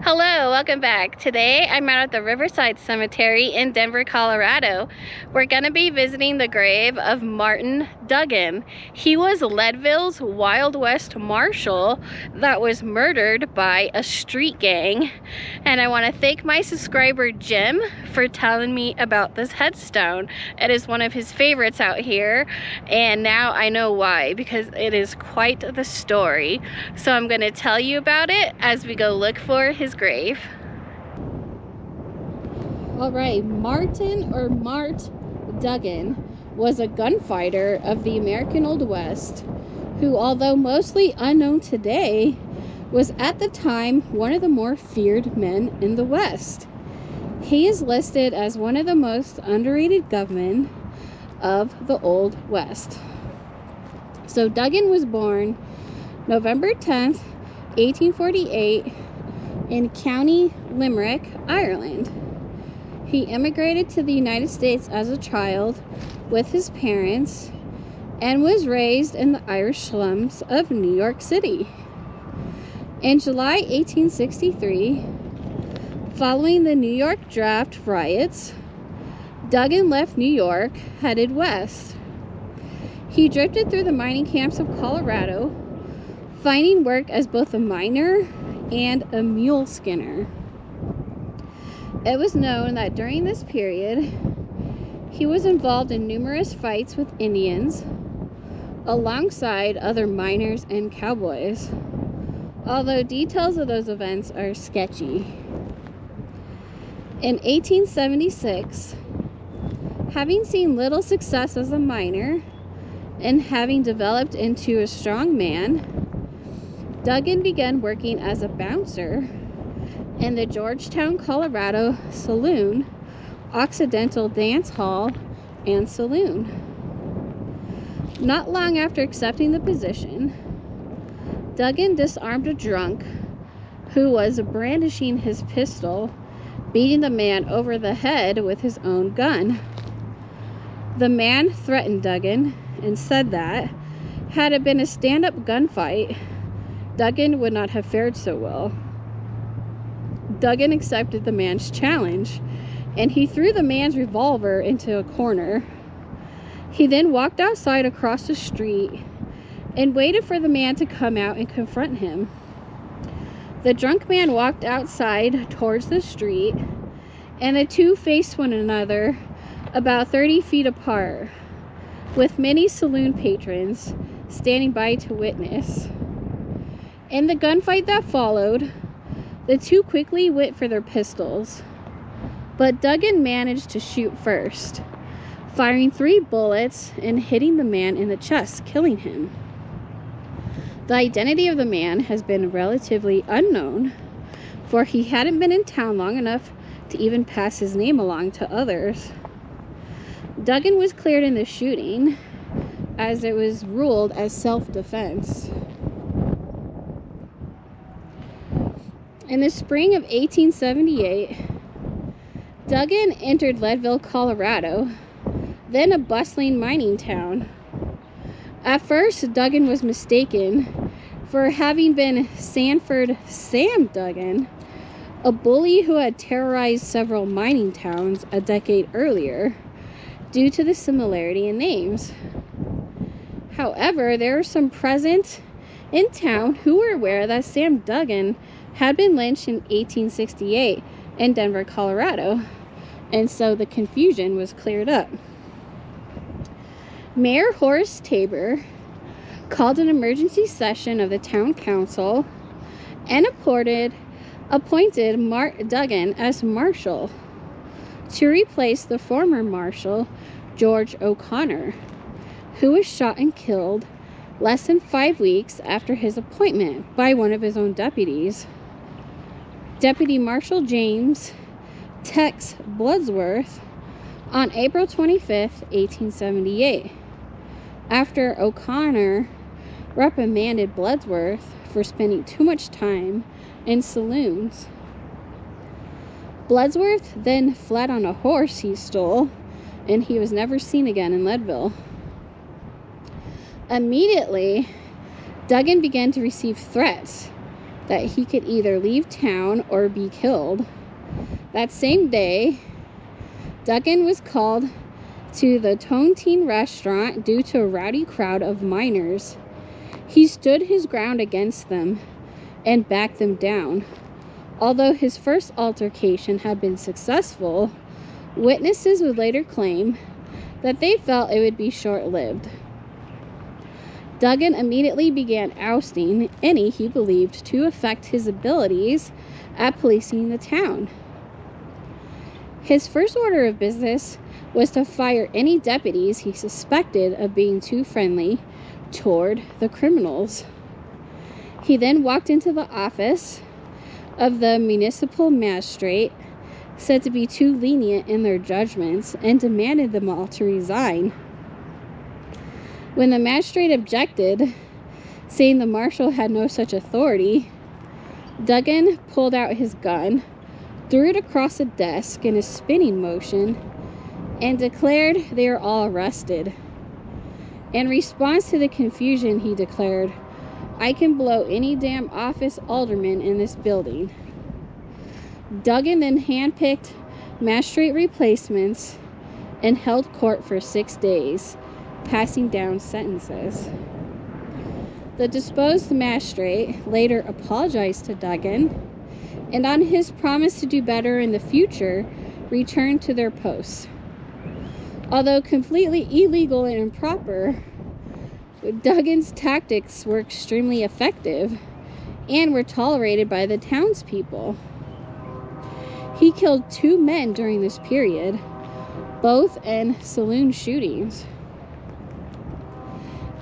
Hello, welcome back. Today I'm out at the Riverside Cemetery in Denver, Colorado. We're going to be visiting the grave of Mart Duggan. He was Leadville's Wild West marshal that was murdered by a street gang. And I want to thank my subscriber Jim for telling me about this headstone. It is one of his favorites out here, and now I know why, because it is quite the story. So I'm going to tell you about it as we go look for his grave. Alright, Mart Duggan was a gunfighter of the American Old West who, although mostly unknown today, was at the time one of the more feared men in the West. He is listed as one of the most underrated gunmen of the Old West. So Duggan was born November 10th, 1848 in County Limerick, Ireland. He immigrated to the United States as a child with his parents and was raised in the Irish slums of New York City. In July 1863, following the New York draft riots, Duggan left New York, headed west. He drifted through the mining camps of Colorado, finding work as both a miner and a mule skinner. It was known that during this period, he was involved in numerous fights with Indians, alongside other miners and cowboys, although details of those events are sketchy. In 1876, having seen little success as a miner and having developed into a strong man, Duggan began working as a bouncer in the Georgetown, Colorado saloon, Occidental Dance Hall and Saloon. Not long after accepting the position, Duggan disarmed a drunk who was brandishing his pistol, beating the man over the head with his own gun. The man threatened Duggan and said that, had it been a stand-up gunfight, Duggan would not have fared so well. Duggan accepted the man's challenge, and he threw the man's revolver into a corner. He then walked outside across the street and waited for the man to come out and confront him. The drunk man walked outside towards the street, and the two faced one another about 30 feet apart, with many saloon patrons standing by to witness. In the gunfight that followed, the two quickly went for their pistols, but Duggan managed to shoot first, firing 3 bullets and hitting the man in the chest, killing him. The identity of the man has been relatively unknown, for he hadn't been in town long enough to even pass his name along to others. Duggan was cleared in the shooting, as it was ruled as self-defense. In the spring of 1878, Duggan entered Leadville, Colorado, then a bustling mining town. At first, Duggan was mistaken for having been Sanford Sam Duggan, a bully who had terrorized several mining towns a decade earlier, due to the similarity in names. However, there were some present in town who were aware that Sam Duggan had been lynched in 1868 in Denver, Colorado, and so the confusion was cleared up. Mayor Horace Tabor called an emergency session of the town council and appointed Mart Duggan as marshal to replace the former marshal, George O'Connor, who was shot and killed less than 5 weeks after his appointment by one of his own deputies. Deputy Marshal James Tex Bloodsworth on April 25th, 1878, after O'Connor reprimanded Bloodsworth for spending too much time in saloons. Bloodsworth then fled on a horse he stole, and he was never seen again in Leadville. Immediately, Duggan began to receive threats that he could either leave town or be killed. That same day, Duggan was called to the Tontine restaurant due to a rowdy crowd of miners. He stood his ground against them and backed them down. Although his first altercation had been successful, witnesses would later claim that they felt it would be short-lived. Duggan immediately began ousting any he believed to affect his abilities at policing the town. His first order of business was to fire any deputies he suspected of being too friendly toward the criminals. He then walked into the office of the municipal magistrate, said to be too lenient in their judgments, and demanded them all to resign. When the magistrate objected, saying the marshal had no such authority, Duggan pulled out his gun, threw it across the desk in a spinning motion, and declared they were all arrested. In response to the confusion, he declared, "I can blow any damn office alderman in this building." Duggan then handpicked magistrate replacements and held court for 6 days, passing down sentences. The disposed magistrate later apologized to Duggan, and on his promise to do better in the future, returned to their posts. Although completely illegal and improper, Duggan's tactics were extremely effective and were tolerated by the townspeople. He killed 2 men during this period, both in saloon shootings.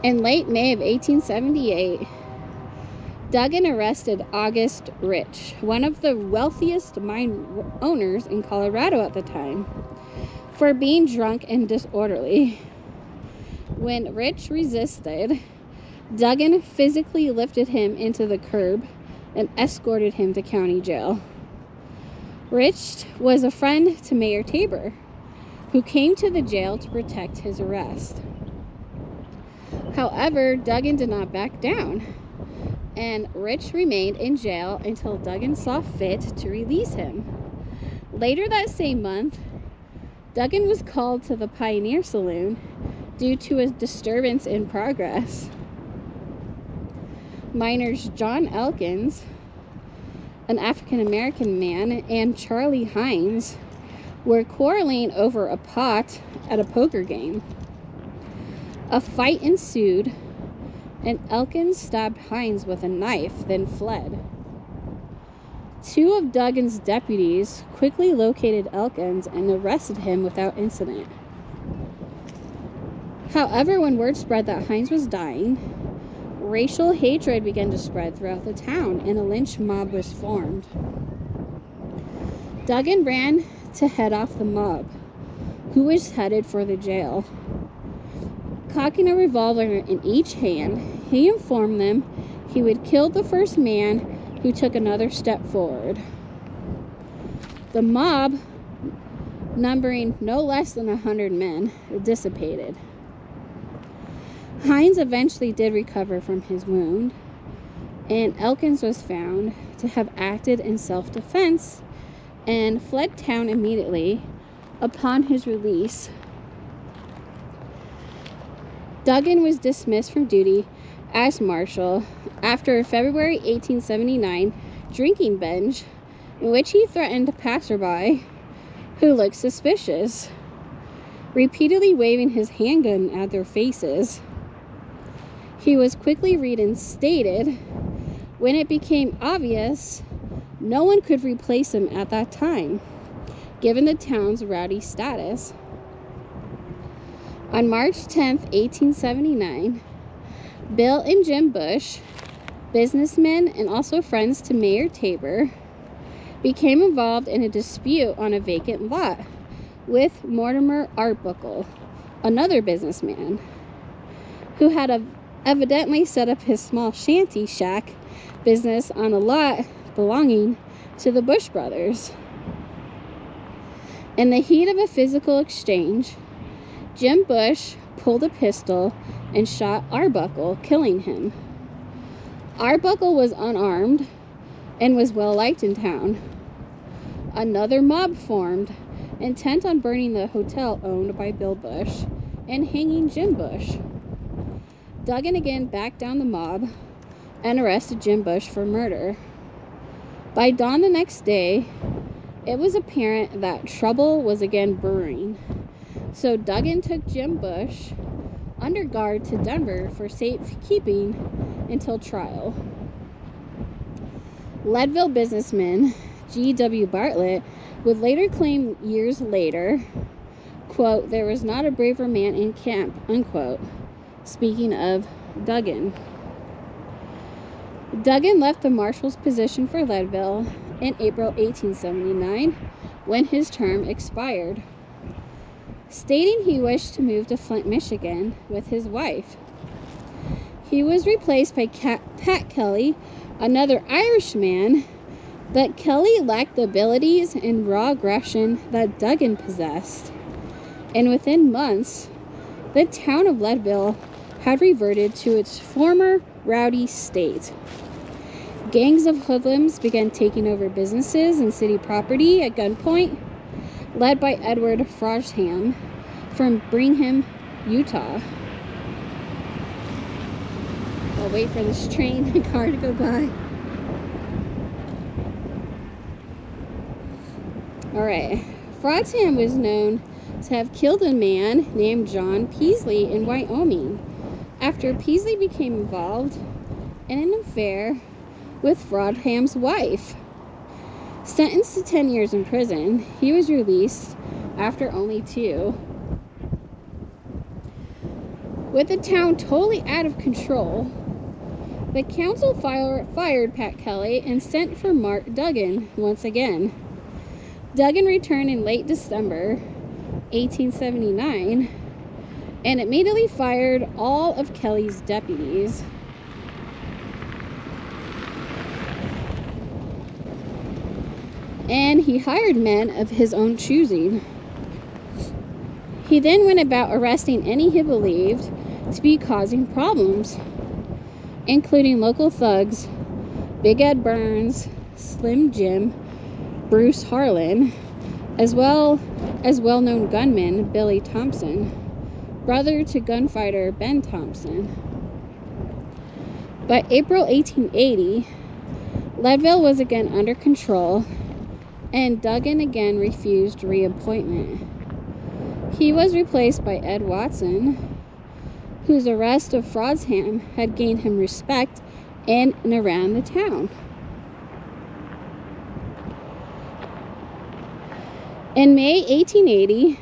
In late May of 1878, Duggan arrested August Rich, one of the wealthiest mine owners in Colorado at the time, for being drunk and disorderly. When Rich resisted, Duggan physically lifted him into the curb and escorted him to county jail. Rich was a friend to Mayor Tabor, who came to the jail to protect his arrest. However, Duggan did not back down, and Rich remained in jail until Duggan saw fit to release him. Later that same month, Duggan was called to the Pioneer Saloon due to a disturbance in progress. Miners John Elkins, an African-American man, and Charlie Hines were quarreling over a pot at a poker game. A fight ensued, and Elkins stabbed Hines with a knife, then fled. 2 of Duggan's deputies quickly located Elkins and arrested him without incident. However, when word spread that Hines was dying, racial hatred began to spread throughout the town, and a lynch mob was formed. Duggan ran to head off the mob, who was headed for the jail. Cocking a revolver in each hand, he informed them he would kill the first man who took another step forward. The mob, numbering no less than 100 men, dissipated. Hines eventually did recover from his wound, and Elkins was found to have acted in self-defense and fled town immediately upon his release. Duggan was dismissed from duty as marshal after a February 1879 drinking binge in which he threatened passerby who looked suspicious, repeatedly waving his handgun at their faces. He was quickly reinstated when it became obvious no one could replace him at that time, given the town's rowdy status. On March 10, 1879, Bill and Jim Bush, businessmen and also friends to Mayor Tabor, became involved in a dispute on a vacant lot with Mortimer Arbuckle, another businessman, who had evidently set up his small shanty shack business on a lot belonging to the Bush brothers. In the heat of a physical exchange, Jim Bush pulled a pistol and shot Arbuckle, killing him. Arbuckle was unarmed, and was well liked in town. Another mob formed, intent on burning the hotel owned by Bill Bush and hanging Jim Bush. Duggan again backed down the mob and arrested Jim Bush for murder. By dawn the next day, it was apparent that trouble was again brewing, so Duggan took Jim Bush under guard to Denver for safekeeping until trial. Leadville businessman G.W. Bartlett would later claim years later, quote, "There was not a braver man in camp," unquote, speaking of Duggan. Duggan left the marshal's position for Leadville in April 1879 when his term expired, stating he wished to move to Flint, Michigan with his wife. He was replaced by Pat Kelly, another Irishman, but Kelly lacked the abilities and raw aggression that Duggan possessed, and within months, the town of Leadville had reverted to its former rowdy state. Gangs of hoodlums began taking over businesses and city property at gunpoint, led by Edward Frostham from Brigham, Utah. I'll wait for this train and car to go by. Alright, Frostham was known to have killed a man named John Peasley in Wyoming after Peasley became involved in an affair with Frostham's wife. Sentenced to 10 years in prison, he was released after only 2. With the town totally out of control, the council fired Pat Kelly and sent for Mart Duggan once again. Duggan returned in late December 1879 and immediately fired all of Kelly's deputies. And he hired men of his own choosing. He then went about arresting any he believed to be causing problems, including local thugs Big Ed Burns, Slim Jim, Bruce Harlan, as well as well-known gunman Billy Thompson, brother to gunfighter Ben Thompson. By April 1880, Leadville was again under control, and Duggan again refused reappointment. He was replaced by Ed Watson, whose arrest of Frostham had gained him respect in and around the town. In May 1880,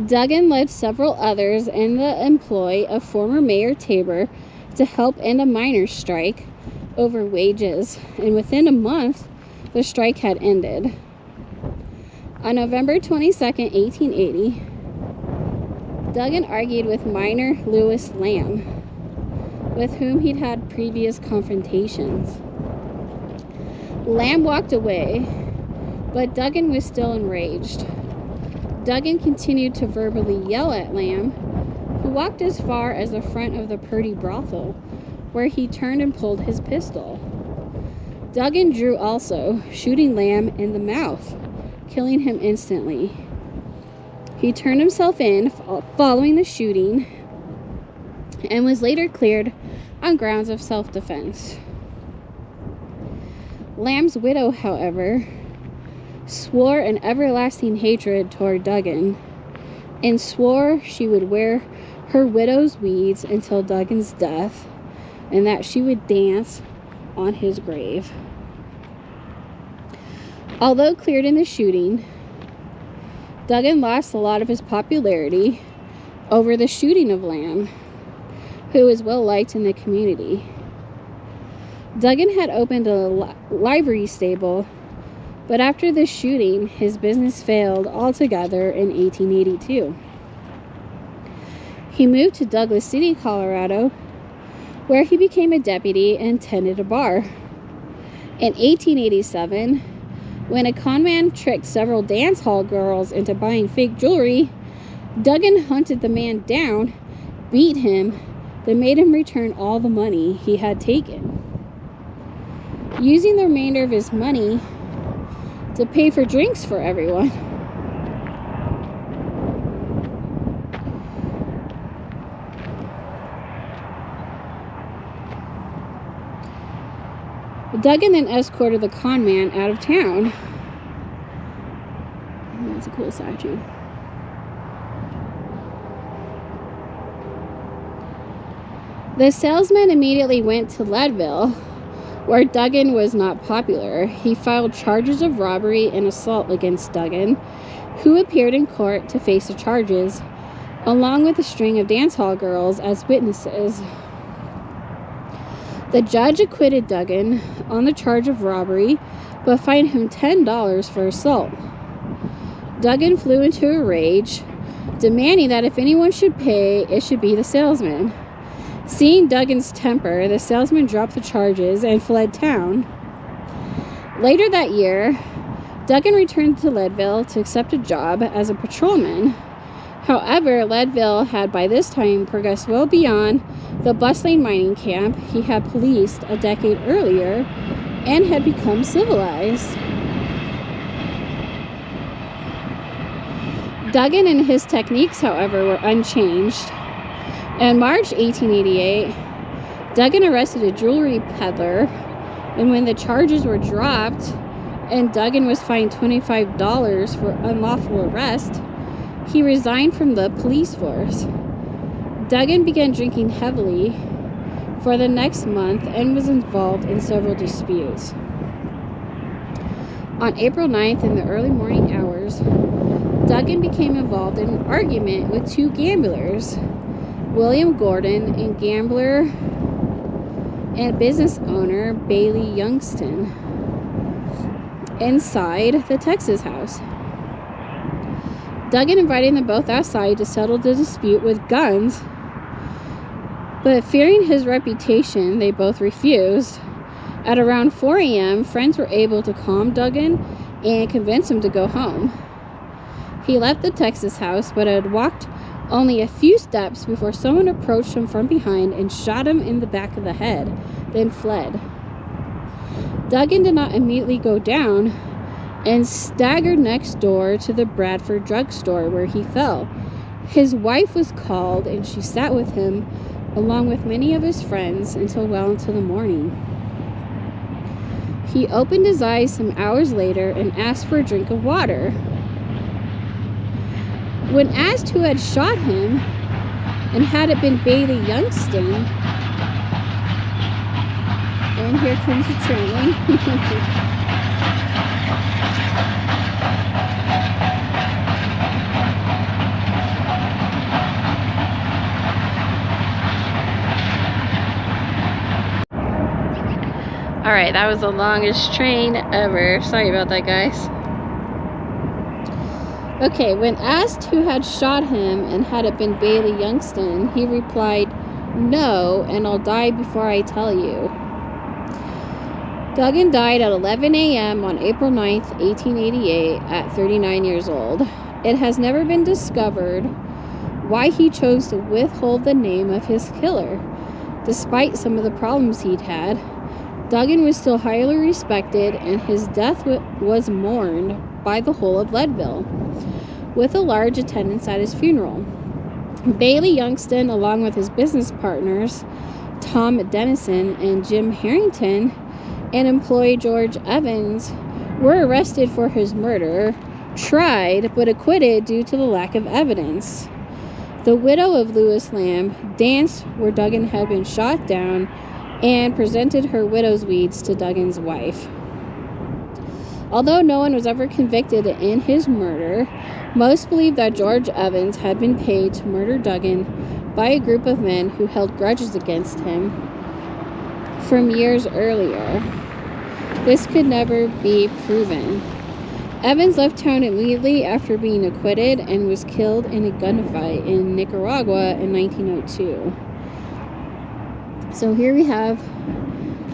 Duggan led several others in the employ of former Mayor Tabor to help end a miners' strike over wages, and within a month, the strike had ended. On November 22nd, 1880, Duggan argued with miner Lewis Lamb, with whom he'd had previous confrontations. Lamb walked away, but Duggan was still enraged. Duggan continued to verbally yell at Lamb, who walked as far as the front of the Purdy brothel, where he turned and pulled his pistol. Duggan drew also, shooting Lamb in the mouth, killing him instantly. He turned himself in following the shooting and was later cleared on grounds of self-defense. Lamb's widow, however, swore an everlasting hatred toward Duggan and swore she would wear her widow's weeds until Duggan's death and that she would dance on his grave. Although cleared in the shooting, Duggan lost a lot of his popularity over the shooting of Lamb, who was well liked in the community. Duggan had opened a livery stable, but after the shooting, his business failed altogether in 1882. He moved to Douglas City, Colorado, where he became a deputy and tended a bar. In 1887, when a conman tricked several dance hall girls into buying fake jewelry, Duggan hunted the man down, beat him, then made him return all the money he had taken. using the remainder of his money to pay for drinks for everyone. Duggan then escorted the con man out of town. That's a cool statue. The salesman immediately went to Leadville, where Duggan was not popular. He filed charges of robbery and assault against Duggan, who appeared in court to face the charges, along with a string of dance hall girls as witnesses. The judge acquitted Duggan on the charge of robbery, but fined him $10 for assault. Duggan flew into a rage, demanding that if anyone should pay, it should be the salesman. Seeing Duggan's temper, the salesman dropped the charges and fled town. Later that year, Duggan returned to Leadville to accept a job as a patrolman. However, Leadville had by this time progressed well beyond the bustling mining camp he had policed a decade earlier and had become civilized. Duggan and his techniques, however, were unchanged. In March 1888, Duggan arrested a jewelry peddler, and when the charges were dropped and Duggan was fined $25 for unlawful arrest, he resigned from the police force. Duggan began drinking heavily for the next month and was involved in several disputes. On April 9th, in the early morning hours, Duggan became involved in an argument with two gamblers, William Gordon, and gambler and business owner Bailey Youngston, inside the Texas house. Duggan invited them both outside to settle the dispute with guns, but fearing his reputation, they both refused. At around 4 a.m., friends were able to calm Duggan and convince him to go home. He left the Texas house, but had walked only a few steps before someone approached him from behind and shot him in the back of the head, then fled. Duggan did not immediately go down and staggered next door to the Bradford drugstore, where he fell. His wife was called, and she sat with him along with many of his friends until well into the morning. He opened his eyes some hours later and asked for a drink of water. When asked who had shot him and had it been Bailey Youngston, and here comes the train. Alright, that was the longest train ever. Sorry about that, guys. Okay, when asked who had shot him and had it been Bailey Youngston, he replied, "No, and I'll die before I tell you." Duggan died at 11 a.m. on April 9th, 1888, at 39 years old. It has never been discovered why he chose to withhold the name of his killer. Despite some of the problems he'd had, Duggan was still highly respected, and his death was mourned by the whole of Leadville, with a large attendance at his funeral. Bailey Youngston, along with his business partners, Tom Dennison and Jim Harrington, and employee George Evans, were arrested for his murder, tried, but acquitted due to the lack of evidence. The widow of Lewis Lamb danced where Duggan had been shot down and presented her widow's weeds to Duggan's wife. Although no one was ever convicted in his murder, most believe that George Evans had been paid to murder Duggan by a group of men who held grudges against him from years earlier. This could never be proven. Evans left town immediately after being acquitted and was killed in a gunfight in Nicaragua in 1902. So here we have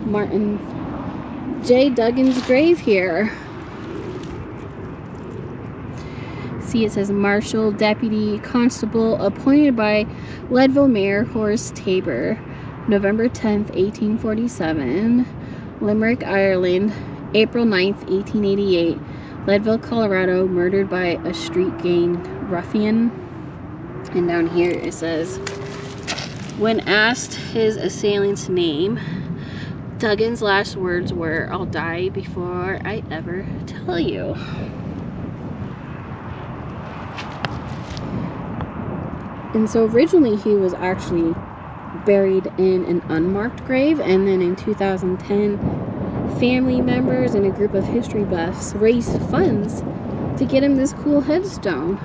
Martin J. Duggan's grave here. See, it says Marshal, Deputy Constable, appointed by Leadville Mayor Horace Tabor, November 10th, 1847. Limerick, Ireland, April 9th, 1888. Leadville, Colorado, murdered by a street gang ruffian. And down here it says, when asked his assailant's name, Duggan's last words were, "I'll die before I ever tell you." And so originally he was actually buried in an unmarked grave, and then in 2010, family members and a group of history buffs raised funds to get him this cool headstone.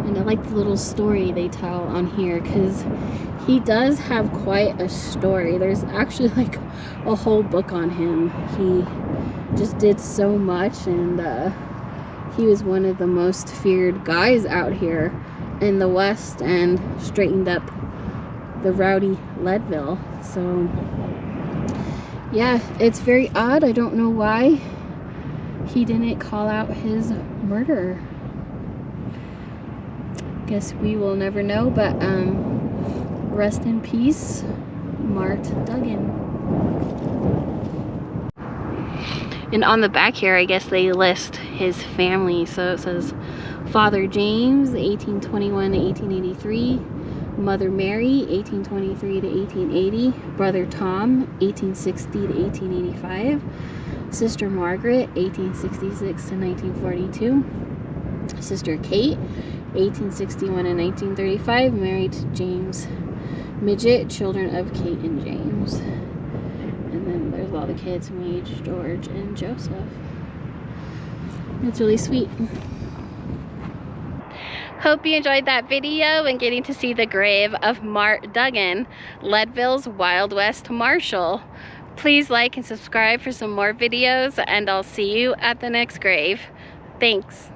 And I like the little story they tell on here, because he does have quite a story. There's actually like a whole book on him. He just did so much, and he was one of the most feared guys out here in the West, and straightened up the rowdy Leadville. So yeah, it's very odd. I don't know why he didn't call out his murderer. Guess we will never know, but rest in peace, Mart Duggan. And on the back here, I guess they list his family. So it says Father James, 1821 to 1883. Mother Mary, 1823 to 1880. Brother Tom, 1860 to 1885. Sister Margaret, 1866 to 1942. Sister Kate, 1861 to 1935. Married to James Midget, children of Kate and James. And then there's all the kids, Mage, George, and Joseph. It's really sweet. Hope you enjoyed that video and getting to see the grave of Mart Duggan, Leadville's Wild West Marshal. Please like and subscribe for some more videos, and I'll see you at the next grave. Thanks.